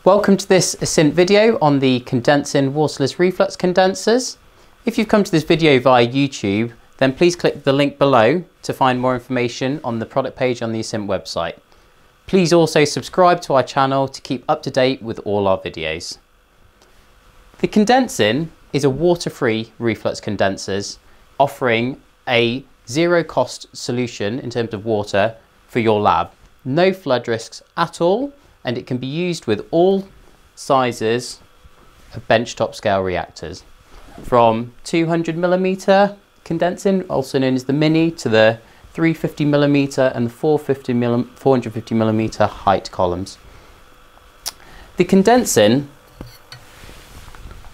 Welcome to this Synth video on the CondenSyn waterless reflux condensers. If you've come to this video via YouTube, then please click the link below to find more information on the product page on the Synth website. Please also subscribe to our channel to keep up to date with all our videos. The CondenSyn is a water-free reflux condensers offering a zero-cost solution in terms of water for your lab. No flood risks at all, and it can be used with all sizes of benchtop scale reactors, from 200mm CondenSyn, also known as the mini, to the 350mm and the 450mm height columns. The CondenSyn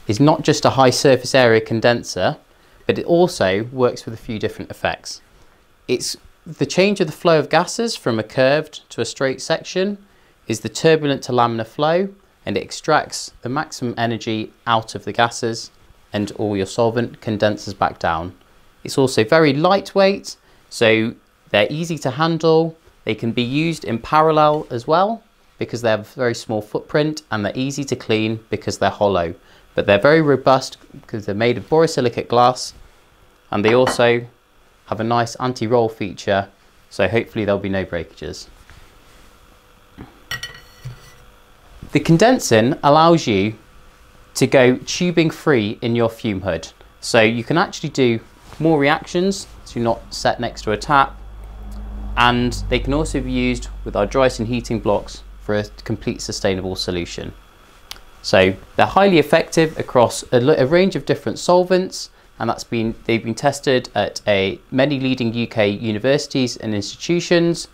is not just a high surface area condenser, but it also works with a few different effects. It's the change of the flow of gases from a curved to a straight section is the turbulent to laminar flow, and it extracts the maximum energy out of the gases and all your solvent condenses back down. It's also very lightweight, so they're easy to handle. They can be used in parallel as well because they have a very small footprint, and they're easy to clean because they're hollow. But they're very robust because they're made of borosilicate glass, and they also have a nice anti-roll feature, so hopefully there'll be no breakages. The CondenSyn allows you to go tubing free in your fume hood, so you can actually do more reactions, so you're not set next to a tap, and they can also be used with our Dry-Syn heating blocks for a complete sustainable solution. So they're highly effective across a range of different solvents, and they've been tested at many leading UK universities and institutions.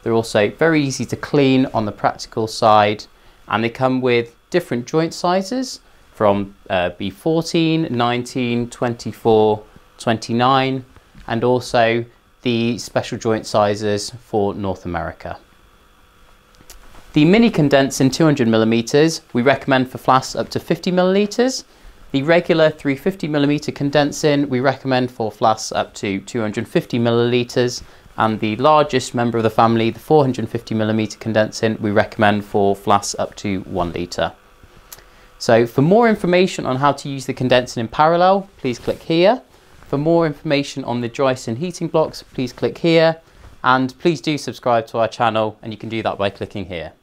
They're also very easy to clean on the practical side, and they come with different joint sizes from B14, 19, 24, 29, and also the special joint sizes for North America. The mini CondenSyn 200mm we recommend for flasks up to 50ml. The regular 350mm CondenSyn we recommend for flasks up to 250ml, and the largest member of the family, the 450mm CondenSyn, we recommend for flasks up to 1 litre. So for more information on how to use the CondenSyn in parallel, please click here. For more information on the Dry-Syn heating blocks, please click here, and please do subscribe to our channel, and you can do that by clicking here.